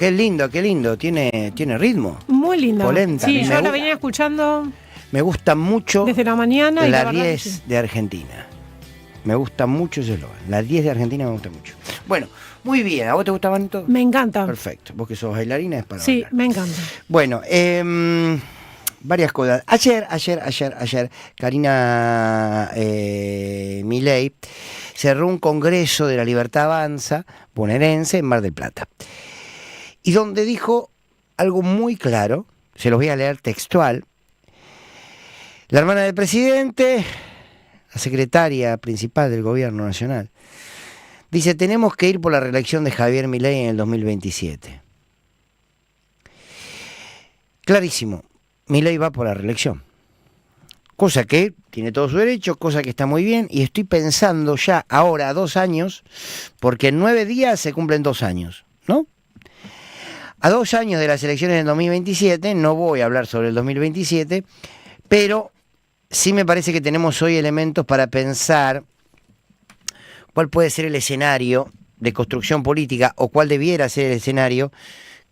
qué lindo, tiene ritmo. Muy lindo. Polenta. Sí, yo la venía escuchando Me gusta mucho desde la mañana y la la verdad 10 que sí. de Argentina. Me gusta mucho ese eslogan. La 10 de Argentina me gusta mucho. Bueno, muy bien. ¿A vos te gustaban todos? Me encanta. Perfecto. Vos que sos bailarina es para Sí, bailar. me encanta. Bueno, varias cosas. Ayer, Karina Milei cerró un congreso de la Libertad Avanza bonaerense en Mar del Plata. Y donde dijo algo muy claro, se los voy a leer textual. La hermana del presidente, la secretaria principal del gobierno nacional, dice: tenemos que ir por la reelección de Javier Milei en el 2027. Clarísimo, Milei va por la reelección. Cosa que tiene todo su derecho, cosa que está muy bien, y estoy pensando ya ahora, a 2 años, porque en 9 días se cumplen 2 años, ¿no? A 2 años de las elecciones del 2027, no voy a hablar sobre el 2027, pero sí me parece que tenemos hoy elementos para pensar cuál puede ser el escenario de construcción política o cuál debiera ser el escenario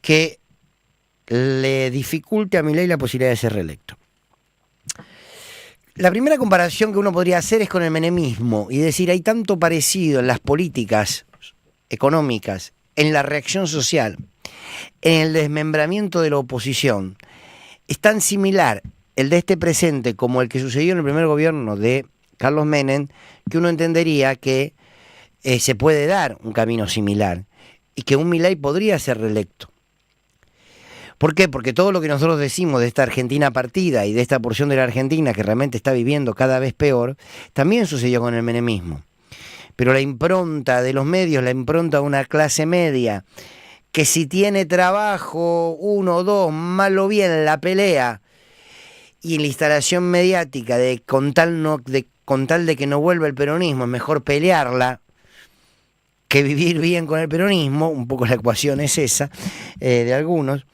que le dificulte a Milei la posibilidad de ser reelecto. La primera comparación que uno podría hacer es con el menemismo y decir, hay tanto parecido en las políticas económicas, en la reacción social, en el desmembramiento de la oposición. Es tan similar el de este presente como el que sucedió en el primer gobierno de Carlos Menem, que uno entendería que se puede dar un camino similar y que un Milei podría ser reelecto. ¿Por qué? Porque todo lo que nosotros decimos de esta Argentina partida y de esta porción de la Argentina que realmente está viviendo cada vez peor, también sucedió con el menemismo. Pero la impronta de los medios, la impronta de una clase media, que si tiene trabajo, 1 o 2, mal o bien la pelea, y la instalación mediática de con tal de que no vuelva el peronismo, es mejor pelearla que vivir bien con el peronismo, un poco la ecuación es esa, de algunos,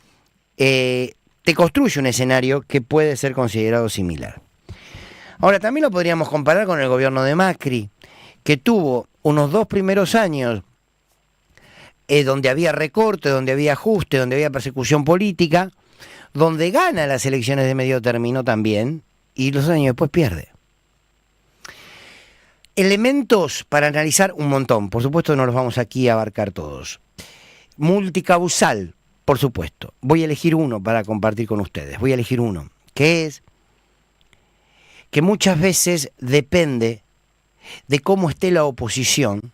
te construye un escenario que puede ser considerado similar. Ahora, también lo podríamos comparar con el gobierno de Macri, que tuvo unos 2 primeros años donde había recorte, donde había ajuste, donde había persecución política, donde gana las elecciones de medio término también, y 2 años después pierde. Elementos para analizar un montón, por supuesto no los vamos aquí a abarcar todos. Multicausal, por supuesto. Voy a elegir uno para compartir con ustedes, voy a elegir uno, que es que muchas veces depende de cómo esté la oposición,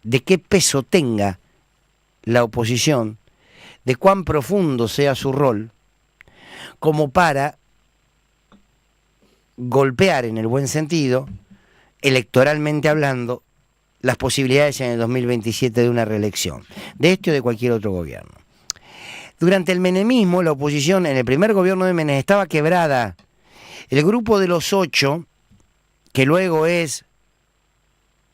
de qué peso tenga la oposición, de cuán profundo sea su rol, como para golpear en el buen sentido, electoralmente hablando, las posibilidades en el 2027 de una reelección, de este o de cualquier otro gobierno. Durante el menemismo, la oposición en el primer gobierno de Menem estaba quebrada. El grupo de los 8, que luego es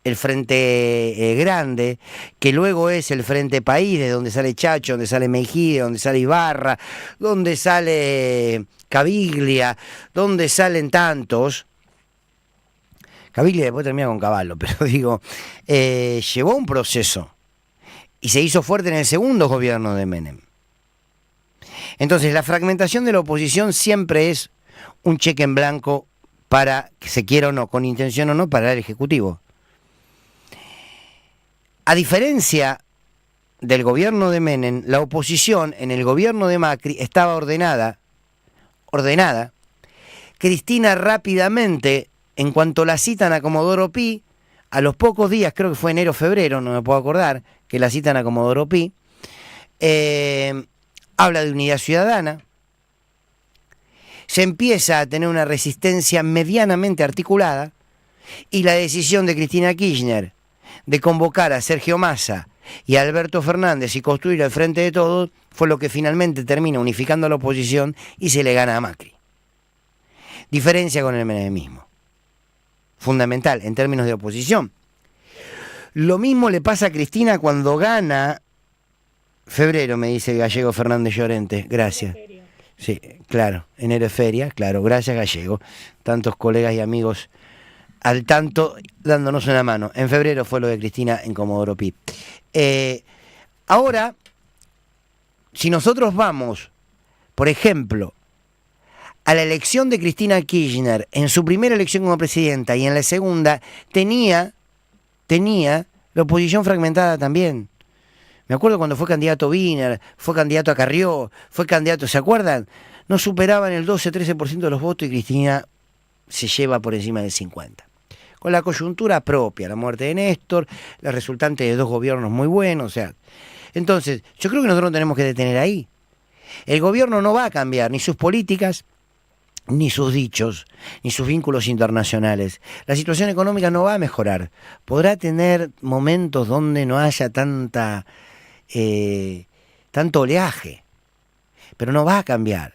el Frente Grande, que luego es el Frente País, de donde sale Chacho, donde sale Mejía, donde sale Ibarra, donde sale Caviglia, donde salen tantos. Caviglia después termina con Cavallo, pero digo, llevó un proceso y se hizo fuerte en el segundo gobierno de Menem. Entonces, la fragmentación de la oposición siempre es un cheque en blanco para, que se quiera o no, con intención o no, para el Ejecutivo. A diferencia del gobierno de Menem, la oposición en el gobierno de Macri estaba ordenada. Cristina rápidamente, en cuanto la citan a Comodoro Pi, a los pocos días, creo que fue enero o febrero, no me puedo acordar, que la citan a Comodoro Pi, habla de unidad ciudadana, se empieza a tener una resistencia medianamente articulada, y la decisión de Cristina Kirchner de convocar a Sergio Massa y a Alberto Fernández y construir el Frente de Todos fue lo que finalmente termina unificando a la oposición y se le gana a Macri. Diferencia con el menemismo, fundamental en términos de oposición. Lo mismo le pasa a Cristina cuando gana febrero, me dice Gallego Fernández Llorente, gracias. Sí, claro, enero es feria, claro, gracias Gallego, tantos colegas y amigos al tanto, dándonos una mano. En febrero fue lo de Cristina en Comodoro Pi. Ahora, si nosotros vamos, por ejemplo, a la elección de Cristina Kirchner, en su primera elección como presidenta y en la segunda, tenía la oposición fragmentada también. Me acuerdo cuando fue candidato Wiener, fue candidato a Carrió, fue candidato, ¿se acuerdan? No superaban el 12-13% de los votos y Cristina se lleva por encima del 50%. Con la coyuntura propia, la muerte de Néstor, la resultante de 2 gobiernos muy buenos, o sea. Entonces, yo creo que nosotros nos tenemos que detener ahí. El gobierno no va a cambiar ni sus políticas, ni sus dichos, ni sus vínculos internacionales. La situación económica no va a mejorar. Podrá tener momentos donde no haya tanto oleaje, pero no va a cambiar.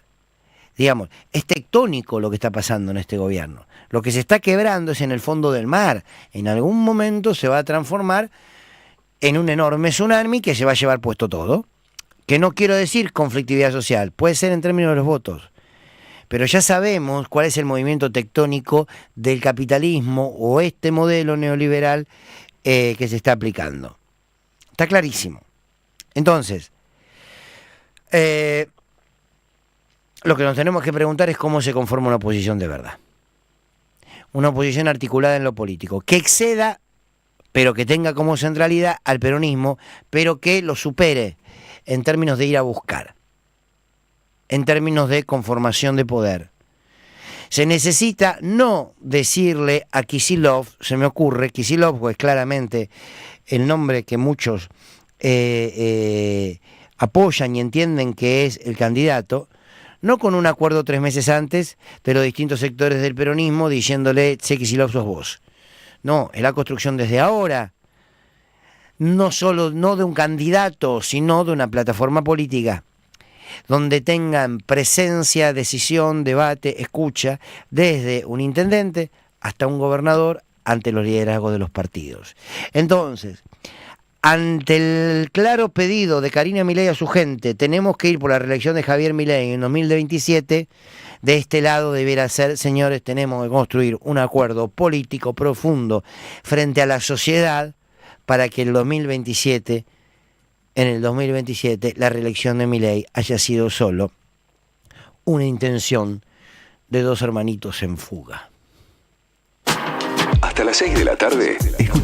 Digamos, es tectónico lo que está pasando en este gobierno. Lo que se está quebrando es en el fondo del mar. En algún momento se va a transformar en un enorme tsunami que se va a llevar puesto todo. Que no quiero decir conflictividad social, puede ser en términos de los votos. Pero ya sabemos cuál es el movimiento tectónico del capitalismo o este modelo neoliberal que se está aplicando. Está clarísimo. Entonces, lo que nos tenemos que preguntar es cómo se conforma una oposición de verdad. Una oposición articulada en lo político, que exceda, pero que tenga como centralidad al peronismo, pero que lo supere en términos de ir a buscar, en términos de conformación de poder. Se necesita no decirle a Kicillof, se me ocurre, Kicillof es claramente el nombre que muchos apoyan y entienden que es el candidato, no con un acuerdo 3 meses antes de los distintos sectores del peronismo diciéndole, sé Kicillof sos vos. No, es la construcción desde ahora, no de un candidato, sino de una plataforma política, donde tengan presencia, decisión, debate, escucha, desde un intendente hasta un gobernador ante los liderazgos de los partidos. Entonces, ante el claro pedido de Karina Milei a su gente, tenemos que ir por la reelección de Javier Milei en 2027, de este lado debiera ser, señores, tenemos que construir un acuerdo político profundo frente a la sociedad para que en el 2027, la reelección de Milei haya sido solo una intención de 2 hermanitos en fuga. Hasta las 6 de la tarde, escucha